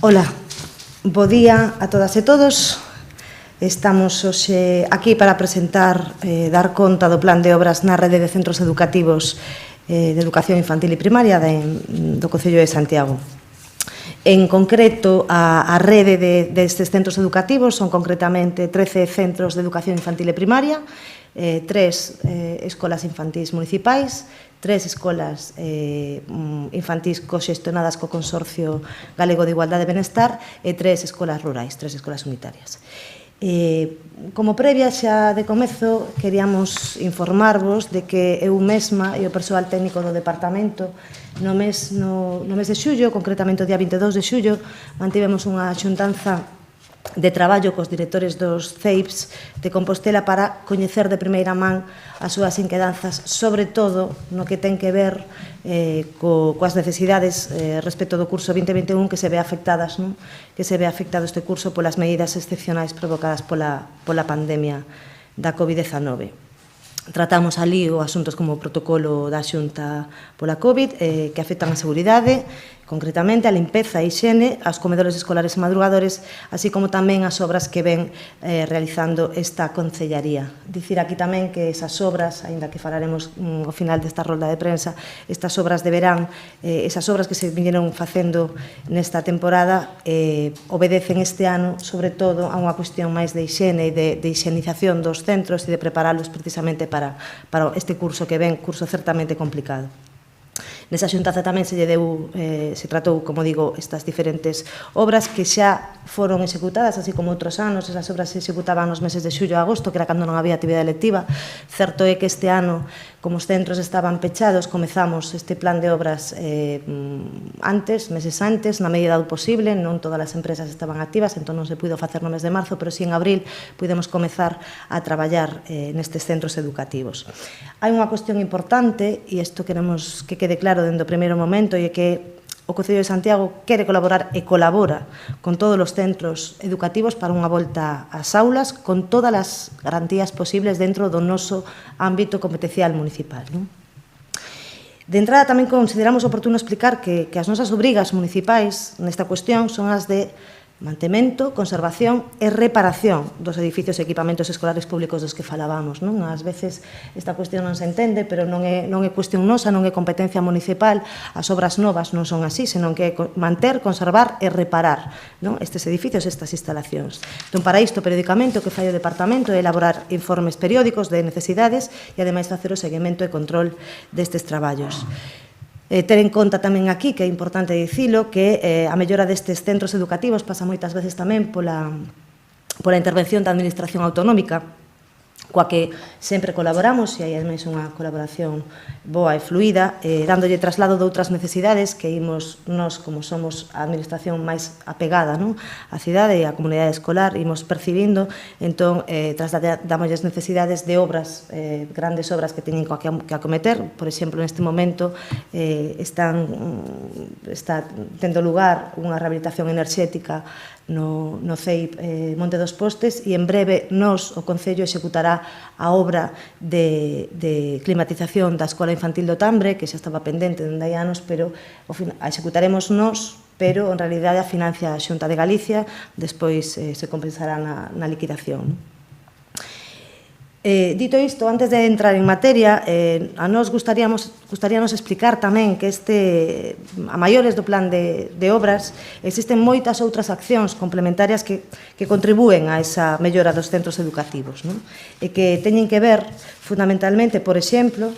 Ola, bo día a todas e todos. Estamos hoxe aquí para presentar, dar conta do plan de obras na rede de centros educativos de educación infantil e primaria do Concello de Santiago. En concreto, a rede destes centros educativos son concretamente 13 centros de educación infantil e primaria, 3 escolas infantís municipais, 3 escolas infantís coxestionadas co Consorcio Galego de Igualdade e Benestar e 3 escolas rurais, 3 escolas unitarias. Como previa xa de comezo, queríamos informarvos de que eu mesma e o persoal técnico do departamento no mes de xullo, concretamente o día 22 de xullo, mantivemos unha xuntanza de traballo cos directores dos CEIPs de Compostela para coñecer de primeira man as súas inquedanzas, sobre todo no que ten que ver coas necesidades respecto do curso 2021 que se ve afectadas, que se ve afectado este curso polas medidas excepcionais provocadas pola pandemia da COVID-19. Tratamos ali os asuntos como o protocolo da Xunta pola COVID que afectan a seguridade, concretamente a limpeza e higiene, aos comedores escolares e madrugadores, así como tamén as obras que ven realizando esta Concellaría. Dicir aquí tamén que esas obras, aínda que falaremos ao final desta rolda de prensa, estas obras deberán, esas obras que se viñeron facendo nesta temporada, obedecen este ano, sobre todo, a unha cuestión máis de higiene e de higienización dos centros e de preparalos precisamente para este curso que ven, curso certamente complicado. Nesa xuntanza tamén se tratou, como digo, estas diferentes obras que xa foron executadas, así como outros anos. Esas obras se executaban nos meses de xullo e agosto, que era cando non había actividade lectiva. Certo é que este ano, como os centros estaban pechados, comezamos este plan de obras meses antes, na medida do posible. Non todas as empresas estaban activas, entón non se puido facer no mes de marzo, pero si en abril pudemos comezar a traballar nestes centros educativos. Hai unha cuestión importante, e isto queremos que quede claro dende o primeiro momento, e é que o Concello de Santiago quere colaborar e colabora con todos os centros educativos para unha volta ás aulas con todas as garantías posibles dentro do noso ámbito competencial municipal. De entrada, tamén consideramos oportuno explicar que as nosas obrigas municipais nesta cuestión son as de mantemento, conservación e reparación dos edificios e equipamentos escolares públicos dos que falábamos. Ás veces esta cuestión non se entende, pero non é cuestión nosa, non é competencia municipal. As obras novas non son así, senón que é manter, conservar e reparar estes edificios, estas instalacións. Entón, para isto, periódicamente, o que fai o departamento é elaborar informes periódicos de necesidades e, ademais, facer o seguimento e control destes traballos. Ter en conta tamén aquí, que é importante dicilo, que a mellora destes centros educativos pasa moitas veces tamén pola intervención da Administración Autonómica, coa que sempre colaboramos, e hai ademais unha colaboración boa e fluida, dándolle traslado de outras necesidades que imos nós, como somos a administración máis apegada á cidade e á comunidade escolar, imos percibindo, entón trasladamos necesidades de obras, grandes obras que teñen que acometer. Por exemplo, neste momento está tendo lugar unha rehabilitación enerxética no CEIP Monte dos Postes, e en breve o Concello executará a obra de climatización da Escola Infantil do Tambre, que xa estaba pendente dende hai anos, pero a executaremos nós, pero en realidade a financia a Xunta de Galicia, despois se compensará na liquidación. Dito isto, antes de entrar en materia, a nós gustaríanos explicar tamén que a maiores do plan de obras existen moitas outras accións complementarias que contribúen a esa mellora dos centros educativos, e que teñen que ver fundamentalmente, por exemplo,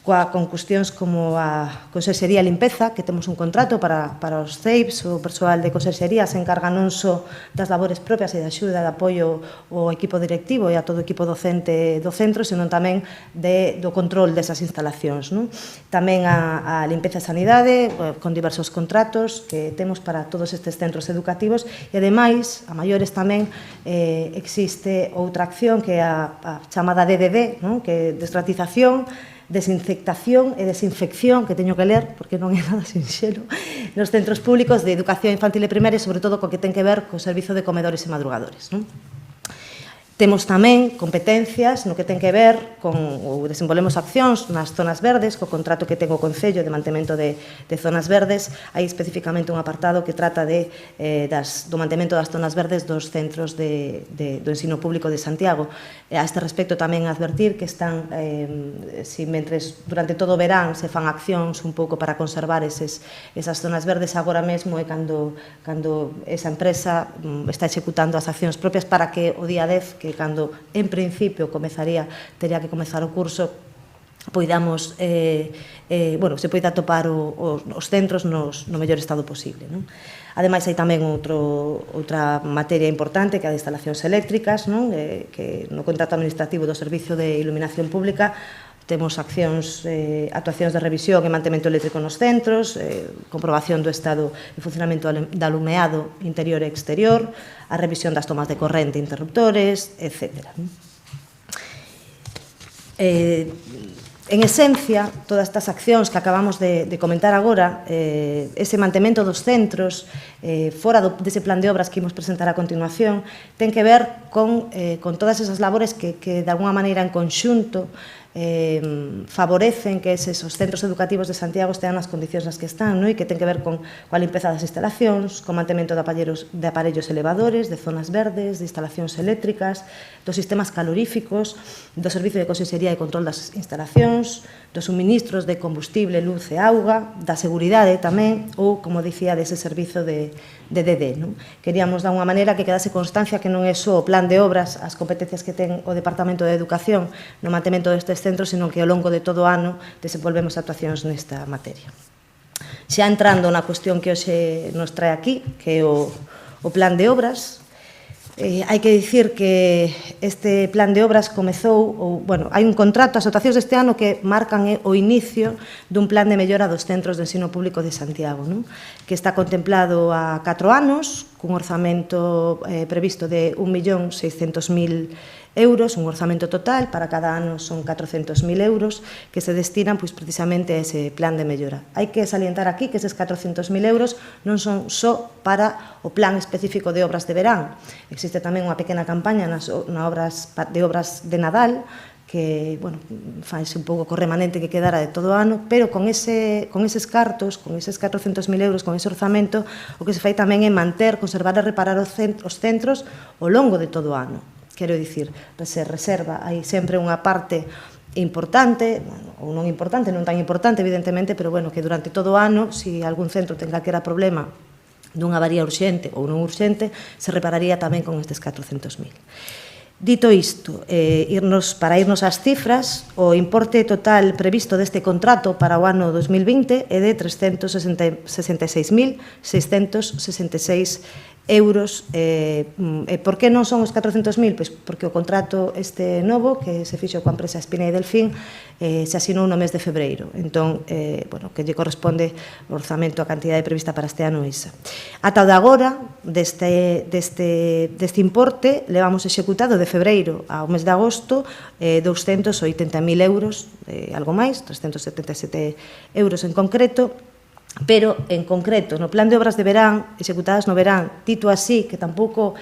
con cuestións como a Conserxería e Limpeza, que temos un contrato para os CEIPs. O persoal de Conserxería se encarga non só das labores propias e de axuda, de apoio ao equipo directivo e a todo o equipo docente do centro, senón tamén do control desas instalacións. Tamén a Limpeza e Sanidade, con diversos contratos que temos para todos estes centros educativos, e ademais, a maiores tamén, existe outra acción que é a chamada DDD, que é destratización, desinfectación e desinfección, que teño que ler porque non é nada sinxelo, nos centros públicos de educación infantil e primaria, sobre todo co que ten que ver co servizo de comedores e madrugadores. Temos tamén competencias no que ten que ver con, ou desenvolvemos accións nas zonas verdes, co contrato que ten o Concello de mantemento de zonas verdes, hai especificamente un apartado que trata do mantemento das zonas verdes dos centros do ensino público de Santiago. A este respecto tamén advertir que están, si mentres durante todo o verán se fan accións un pouco para conservar esas zonas verdes, agora mesmo é cando esa empresa está executando as accións propias para que o día 10, que cando en principio tería que comezar o curso, poidamos, se poida atopar os centros no mellor estado posible. Ademais, hai tamén outra materia importante que é a de instalacións eléctricas, que no contrato administrativo do Servicio de Iluminación Pública temos actuacións de revisión e mantemento eléctrico nos centros, comprobación do estado de funcionamento do alumeado interior e exterior, a revisión das tomas de corrente, interruptores, etc. En esencia, todas estas accións que acabamos de comentar agora, ese mantemento dos centros, fora dese plan de obras que imos presentar a continuación, ten que ver con todas esas labores que de alguna maneira en conxunto favorecen que os centros educativos de Santiago estean nas condicións nas que están, e que ten que ver con a limpeza das instalacións, con mantemento de aparellos elevadores, de zonas verdes, de instalacións eléctricas, dos sistemas caloríficos, do servicio de consellería e control das instalacións, dos suministros de combustible, luz e auga, da seguridade tamén, ou, como dicía, dese servizo de DD. Queríamos, de unha maneira, que quedase constancia que non é só o plan de obras, as competencias que ten o Departamento de Educación no mantemento destes centros, sino que ao longo de todo o ano desenvolvemos actuacións nesta materia. Xa entrando na cuestión que hoxe nos trae aquí, que é o plan de obras, hai que dicir que este plan de obras comezou, hai un contrato, as dotacións deste ano que marcan o inicio dun plan de mellora dos centros de ensino público de Santiago, que está contemplado a 4 anos, cun orzamento previsto de 1.600.000 euros, un orzamento total, para cada ano son 400.000 euros, que se destinan precisamente a ese plan de mellora. Hai que salientar aquí que eses 400.000 euros non son só para o plan específico de obras de verán. Existe tamén unha pequena campaña de obras de Nadal, que, faise un pouco co remanente que quedara de todo o ano, pero con eses cartos, con eses 400.000 euros, con ese orzamento, o que se fai tamén é manter, conservar e reparar os centros ao longo de todo o ano. Quero dicir, se reserva, hai sempre unha parte importante, ou non importante, non tan importante, evidentemente, pero que durante todo o ano, se algún centro tenga que era problema dunha avaría urxente ou non urxente, se repararía tamén con estes 400.000. Dito isto, para irnos ás cifras, o importe total previsto deste contrato para o ano 2020 é de 366.666 euros. Por que non son os 400.000? Pois porque o contrato este novo, que se fixo coa empresa Espina e Delfín, se asinou no mes de febreiro. Entón, que lle corresponde o orzamento, a cantidade prevista para este ano esa. Ata o de agora, deste importe, levamos executado de febreiro ao mes de agosto 280.000 euros, algo máis, 377 euros en concreto, pero, en concreto, no plan de obras de verán, executadas no verán, dito así, que tampouco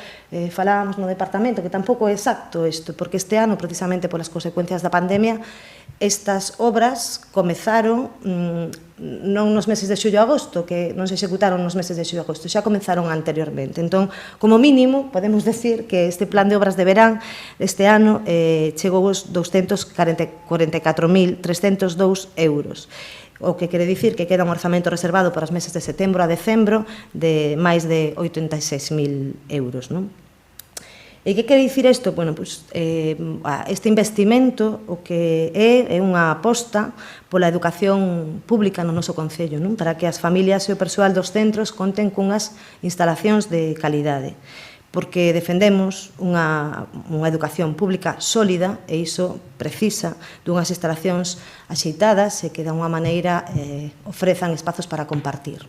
falábamos no departamento, que tampouco é exacto isto, porque este ano, precisamente polas consecuencias da pandemia, estas obras comezaron non nos meses de xullo a agosto, que non se executaron nos meses de xullo a agosto, xa comenzaron anteriormente. Entón, como mínimo, podemos decir que este plan de obras de verán este ano chegou aos 244.302 euros. O que quere dicir que queda un orzamento reservado para os meses de setembro a decembro de máis de 86.000 euros. E que quere dicir isto? Este investimento o que é unha aposta pola educación pública no noso Concello, para que as familias e o persoal dos centros conten cunhas instalacións de calidade, porque defendemos unha educación pública sólida e iso precisa dunhas instalacións axeitadas e que de unha maneira ofrezan espazos para compartir.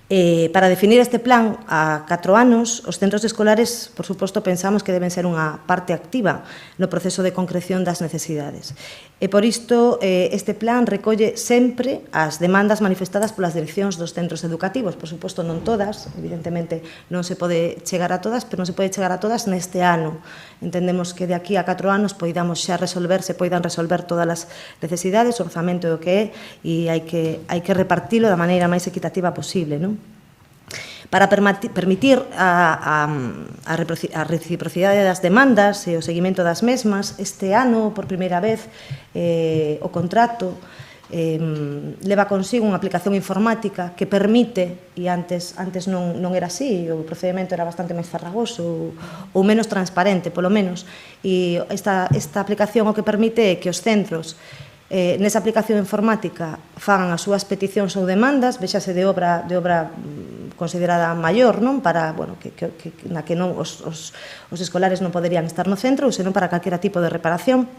Para definir este plan a 4 anos, os centros escolares, por suposto, pensamos que deben ser unha parte activa no proceso de concreción das necesidades. E por isto, este plan recolle sempre as demandas manifestadas polas direccións dos centros educativos. Por suposto, non todas, evidentemente non se pode chegar a todas, pero non se pode chegar a todas neste ano. Entendemos que de aquí a 4 anos poidamos xa se poidan resolver todas as necesidades, o orzamento do que é, e hai que repartilo da maneira máis equitativa posible, non? Para permitir a reciprocidade das demandas e o seguimento das mesmas, este ano, por primeira vez, o contrato leva consigo unha aplicación informática que permite, e antes non era así, o procedimento era bastante máis farragoso ou menos transparente, polo menos, e esta aplicación o que permite é que os centros nesa aplicación informática fagan as súas peticións ou demandas, vexase de obra considerada maior, non? Para, bueno, na que non os escolares non poderían estar no centro, ou senón para calquera tipo de reparación.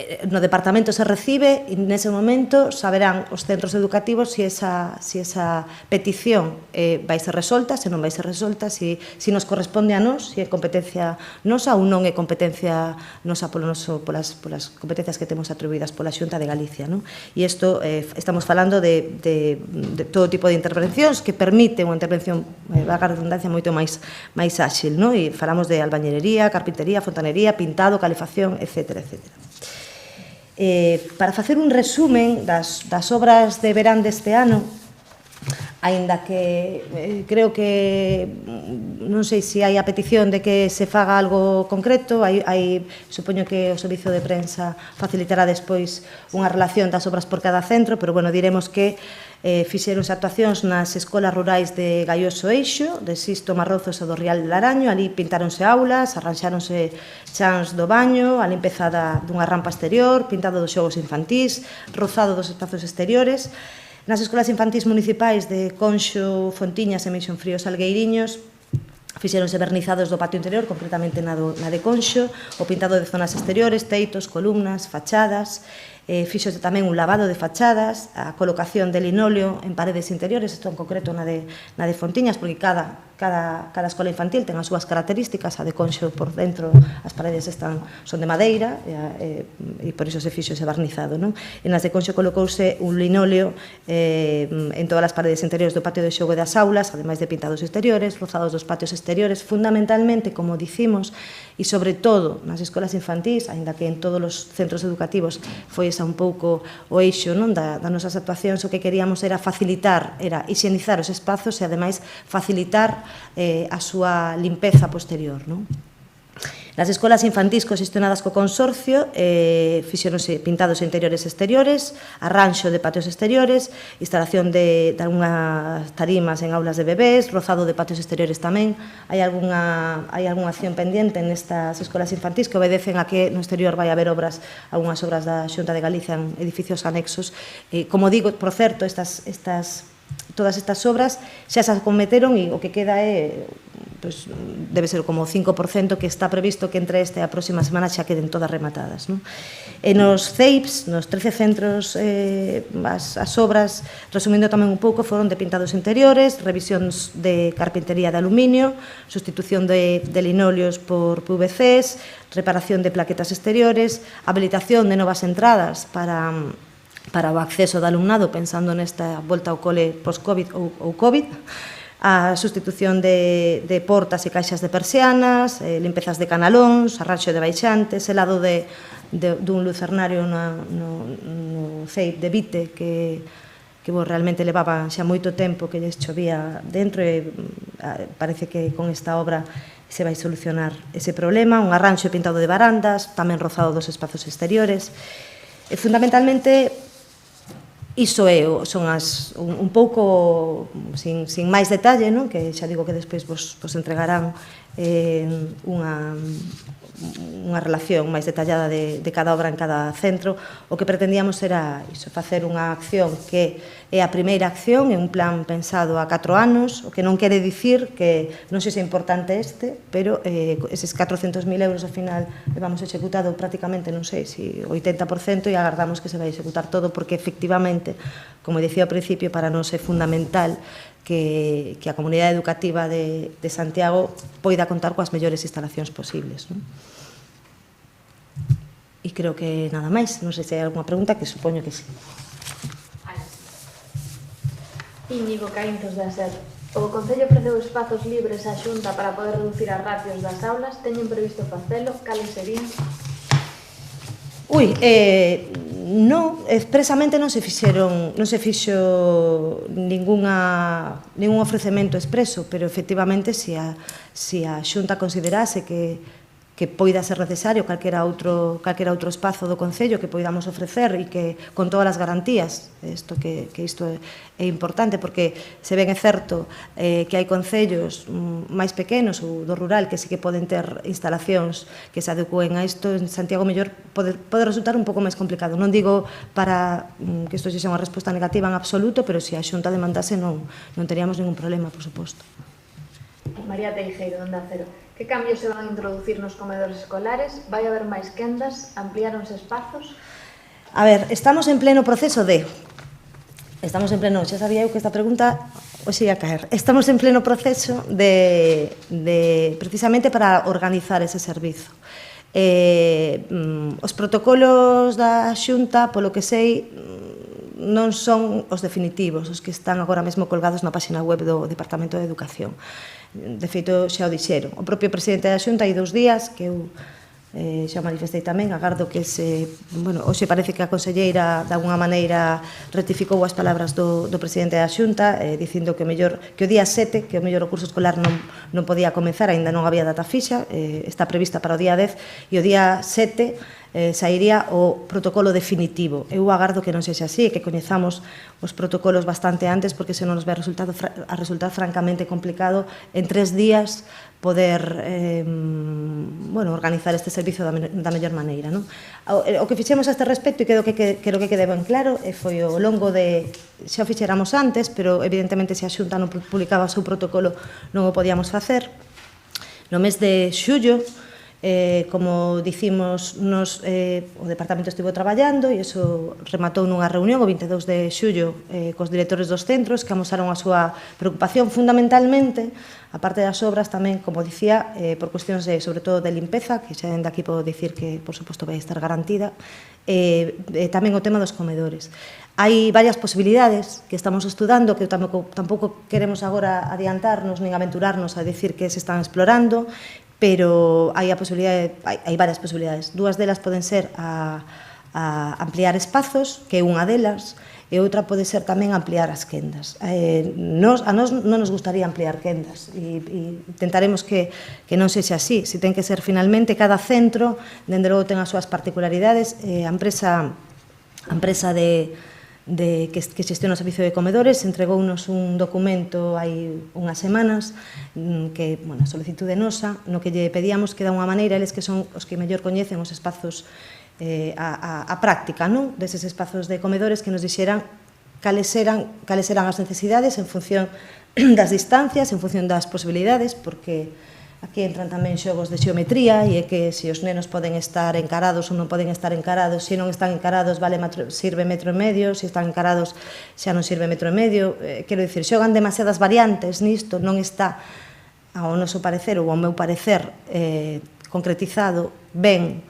No departamento se recibe e nese momento saberán os centros educativos se esa petición vai ser resolta, se non vai ser resolta, se nos corresponde a nós, se é competencia nosa ou non é competencia nosa polas competencias que temos atribuídas pola Xunta de Galicia, non? E isto, estamos falando de todo tipo de intervencións que permite unha intervención, vaga a redundancia, moito máis áxil, non? E falamos de albañería, carpintería, fontanería, pintado, calefacción, etcétera, etcétera. Para facer un resumen das obras de verán deste ano, aínda que creo que non sei se hai a petición de que se faga algo concreto, supoño que o servizo de prensa facilitará despois unha relación das obras por cada centro, pero bueno, diremos que fixeronse actuacións nas escolas rurais de Gaioso Eixo, de Sisto Marrozos e do Rial de Laraño. Ali pintáronse aulas, arranxáronse chans do baño, a limpeza dunha rampa exterior, pintado dos xogos infantís, rozado dos espazos exteriores. Nas escolas infantís municipais de Conxo, Fontiñas e Meixón Frío Salgueiriños fixeronse vernizados do patio interior, concretamente na de Conxo, o pintado de zonas exteriores, teitos, columnas, fachadas. Fixose tamén un lavado de fachadas, a colocación de linóleo en paredes interiores, isto en concreto na de Fontiñas, porque cada escola infantil ten as súas características. A de Conxo por dentro as paredes son de madeira e por iso se fixo ese barnizado, non? E nas de Conxo colocouse un linóleo en todas as paredes interiores do patio de xogo e das aulas, ademais de pintados exteriores, rozados dos patios exteriores, fundamentalmente, como dicimos, e sobre todo nas escolas infantís, aínda que en todos os centros educativos foi esa un pouco o eixo, non, das nosas actuacións. O que queríamos era facilitar, era higienizar os espazos e ademais facilitar a súa limpeza posterior, non? Nas escolas infantís conxestionadas co consorcio fixeronse pintados interiores e exteriores, arranxo de patios exteriores, instalación de algunhas tarimas en aulas de bebés, rozado de patios exteriores tamén. Hai algunha acción pendente nestas escolas infantís que obedecen a que no exterior vai haber algunhas obras da Xunta de Galicia en edificios anexos. Como digo, por certo, todas estas obras xa se acometeron e o que queda debe ser como o 5% que está previsto que entre esta e a próxima semana xa queden todas rematadas, non? E nos CEIPs, nos 13 centros, as obras, resumindo tamén un pouco, foron de pintados interiores, revisións de carpintería de aluminio, sustitución de linóleos por PVCs, reparación de plaquetas exteriores, habilitación de novas entradas para o acceso do alumnado, pensando nesta volta ao cole post-Covid ou Covid, a sustitución de portas e caixas de persianas, limpezas de canalóns, arranxo de baixantes, selado dun lucernario no CEIP de Vite que realmente levaba xa moito tempo que lles chovía dentro, e parece que con esta obra se vai solucionar ese problema. Un arranxo e pintado de barandas, tamén rozado dos espazos exteriores. E fundamentalmente iso son un pouco, sin máis detalle, non? Que xa digo que despois vos entregarán unha relación máis detallada de cada obra en cada centro. O que pretendíamos era iso, facer unha acción que é a primeira acción, é un plan pensado a 4 anos, o que non quere dicir que non sexa importante este, pero eses 400.000 euros ao final vamos executado prácticamente, non sei, si 80%, e agardamos que se vai executar todo, porque efectivamente, como dicía ao principio, para nós é fundamental que a comunidade educativa de Santiago poida contar coas mellores instalacións posibles, non? E creo que nada máis. Non sei se hai alguma pregunta, que supoño que sí. Íñigo Caínzos da SER. O Concello ofreceu espazos libres á Xunta para poder reducir as ratios das aulas. Teñen previsto facelo? Cales serían? Non, expresamente non se fixo ningún ofrecemento expreso, pero efectivamente se a Xunta considerase que poida ser necesario calquera outro espazo do Concello que poidamos ofrecer e que con todas as garantías, isto é importante, porque se ben é certo que hai concellos máis pequenos ou do rural que sí que poden ter instalacións que se adecúen a isto, en Santiago mellor pode resultar un pouco máis complicado. Non digo para que isto sexa unha resposta negativa en absoluto, pero se a Xunta demandase non teríamos ningún problema, por suposto. María Teijeiro, Onda Cero. Que cambios se van a introducir nos comedores escolares? Vai haber máis quendas? Ampliaron os espazos? A ver, estamos en pleno proceso de... xa sabía eu que esta pregunta hoxe ia caer. Estamos en pleno proceso de precisamente para organizar ese servizo. Os protocolos da Xunta, polo que sei, non son os definitivos, os que están agora mesmo colgados na página web do Departamento de Educación. De feito, xa o dixeron. O propio presidente da Xunta hai 2 días, que eu xa manifestei tamén, agardo que hoxe parece que a conselleira de alguna maneira retificou as palabras do presidente da Xunta, dicindo que o día 7, que o mellor o curso escolar non podía comenzar, aínda non había data fixa, está prevista para o día 10, e o día 7 sairía o protocolo definitivo. Eu agardo que non sexa así, que coñezamos os protocolos bastante antes, porque senón nos vai a resultar francamente complicado en 3 días poder organizar este servizo da mellor maneira. O que fixemos a este respecto, e quero que quede ben claro, foi ao longo de... Xa o fixéramos antes, pero evidentemente se a Xunta non publicaba o seu protocolo non o podíamos facer. No mes de xullo, como dicimos, o Departamento estivo traballando e iso rematou nunha reunión o 22 de xullo cos directores dos centros que amosaron a súa preocupación fundamentalmente, a parte das obras tamén, como dicía, por cuestións sobre todo de limpeza, que xa dende aquí podo dicir que por suposto vai estar garantida, tamén o tema dos comedores. Hai varias posibilidades que estamos estudando, que tampouco queremos agora adiantarnos nin aventurarnos a dicir que se están explorando, pero hai varias posibilidades. 2 delas poden ser a ampliar espazos, que é unha delas, e outra pode ser tamén ampliar as quendas. A nós non nos gustaría ampliar quendas, e intentaremos que non sexa así. Se ten que ser finalmente, cada centro, dende logo, ten as súas particularidades. A empresa que xestiona o servicio de comedores entregounos un documento hai unhas semanas que, solicitude nosa, no que lle pedíamos que de unha maneira, eles que son os que mellor coñecen os espazos a práctica, non? Deses espazos de comedores, que nos dixeran cales eran as necesidades en función das distancias, en función das posibilidades, porque aquí entran tamén xogos de xeometría, e é que se os nenos poden estar encarados ou non poden estar encarados. Se non están encarados, sirve 1,5 metros, se están encarados xa non sirve 1,5 metros. Quero dicir, xogan demasiadas variantes nisto, non está, ao noso parecer ou ao meu parecer, concretizado ben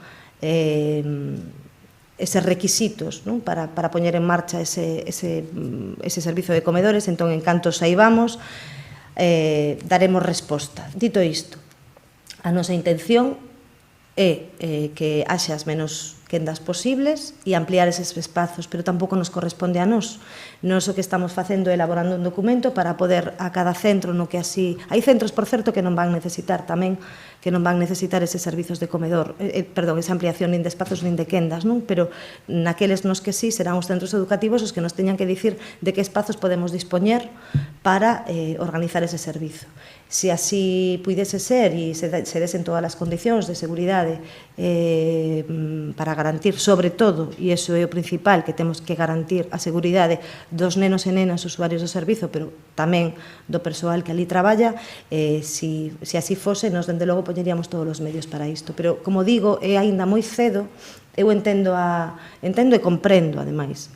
eses requisitos para poñer en marcha ese servizo de comedores. Entón, en canto saibamos, daremos resposta. Dito isto, a nosa intención é que haxa as menos quendas posibles e ampliar eses espazos, pero tampouco nos corresponde a nós. Nós o que estamos facendo é elaborando un documento para poder a cada centro, no que así... Hai centros, por certo, que non van necesitar tamén, que non van necesitar eses servizos de comedor, esa ampliación nin de espazos nin de quendas, non? Pero naqueles nos que sí, serán os centros educativos os que nos teñan que dicir de que espazos podemos dispoñer para organizar ese servizo. Se así puidese ser e se desen todas as condicións de seguridade para garantir, sobre todo, e iso é o principal, que temos que garantir a seguridade dos nenos e nenas usuarios do servizo, pero tamén do persoal que ali traballa, se así fose, nos, dende logo, poñeríamos todos os medios para isto. Pero, como digo, é aínda moi cedo, eu entendo e comprendo, ademais,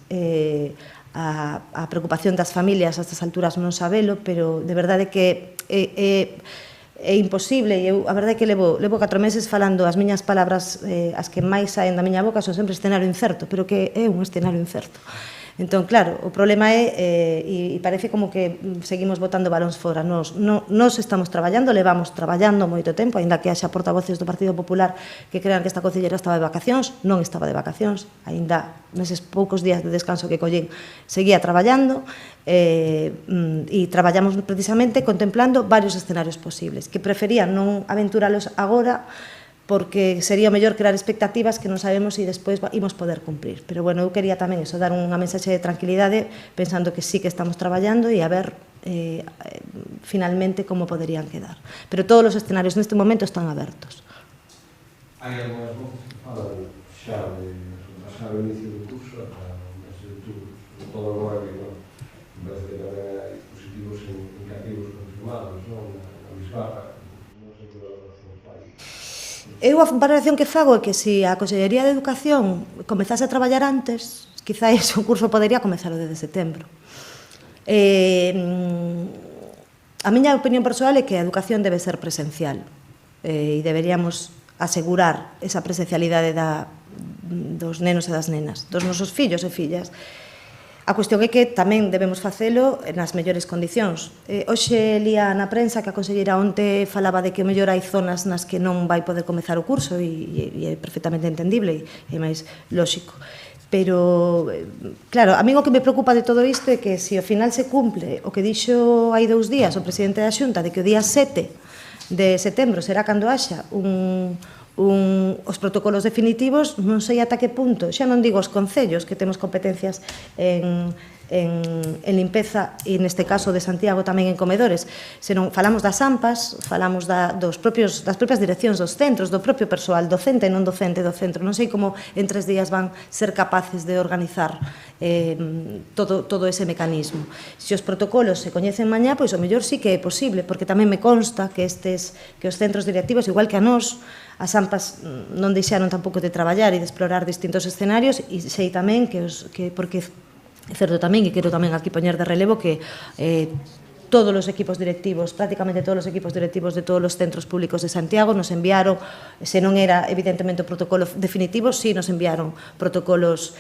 a preocupación das familias a estas alturas non sabelo, pero de verdade que é imposible, e eu a verdade é que levo 4 meses falando, as miñas palabras, as que máis saen da miña boca son sempre escenario incerto, pero que é un escenario incerto. Entón, claro, o problema é, e parece como que seguimos botando balóns fora. Nos estamos traballando, levamos traballando moito tempo, aínda que haxa portavoces do Partido Popular que crean que esta concelleira estaba de vacacións, non estaba de vacacións, aínda neses poucos días de descanso que collín seguía traballando, e traballamos precisamente contemplando varios escenarios posibles, que prefería non aventuralos agora, porque sería o mellor crear expectativas que non sabemos se despois imos poder cumprir. Pero, bueno, eu quería tamén iso, dar unha mensaxe de tranquilidade, pensando que sí que estamos traballando e a ver finalmente como poderían quedar. Pero todos os escenarios neste momento están abertos. Hai algunhas voces que falan xa de pasar o inicio do curso ata o mes de outubro, sobre todo agora que parece que tamén hai positivos indicativos confirmados, na Bisbarra. Eu a valoración que fago é que se a Consellería de Educación comezase a traballar antes, quizáis o curso podería comezar o 10 de setembro. A miña opinión persoal é que a educación debe ser presencial e deberíamos asegurar esa presencialidade dos nenos e das nenas, dos nosos fillos e fillas. A cuestión é que tamén debemos facelo nas mellores condicións. Hoxe lía na prensa que a conselleira onte falaba de que o mellor hai zonas nas que non vai poder comezar o curso e é perfectamente entendible e máis lóxico. Pero, claro, a mí o que me preocupa de todo isto é que se ao final se cumple o que dixo hai 2 días o presidente da Xunta de que o día 7 de setembro será cando haxa os protocolos definitivos, non sei ata que punto, xa non digo os concellos que temos competencias en limpeza e neste caso de Santiago tamén en comedores, senón falamos das AMPAs, falamos das propias direccións dos centros, do propio persoal docente e non docente do centro. Non sei como en 3 días van ser capaces de organizar todo ese mecanismo. Se os protocolos se coñecen mañá, pois o mellor sí que é posible, porque tamén me consta que os centros directivos, igual que a nós, as AMPAs non deixaron tampouco de traballar e de explorar distintos escenarios, e sei tamén porque é certo tamén, e quero tamén aquí poñer de relevo que todos os equipos directivos, prácticamente todos os equipos directivos de todos os centros públicos de Santiago nos enviaron, se non era evidentemente o protocolo definitivo, sí nos enviaron protocolos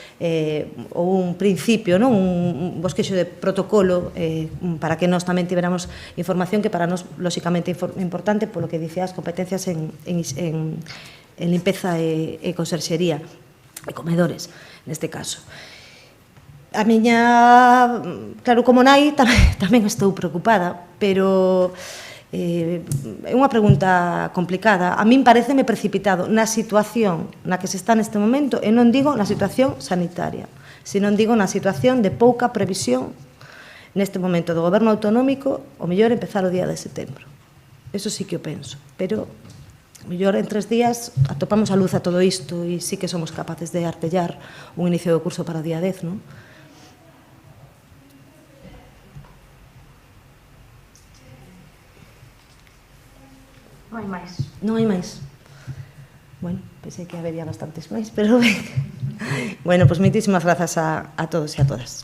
ou un principio, un bosquexo de protocolo para que nós tamén tiveramos información que para nós lóxicamente importante polo que dicía as competencias en limpeza e conserxería e comedores, neste caso. A miña, claro, como nai, tamén estou preocupada, pero é unha pregunta complicada. A min pareceme precipitado na situación na que se está neste momento, e non digo na situación sanitaria, senón digo na situación de pouca previsión neste momento do goberno autonómico, o mellor empezar o día de setembro. Eso sí que o penso, pero o mellor en 3 días atopamos a luz a todo isto e sí que somos capaces de artellar un inicio do curso para o día 10, non? Non hai máis. Non hai máis. Bueno, pensei que habería bastantes máis, pero ben. Bueno, pois moitísimas grazas a todos e a todas.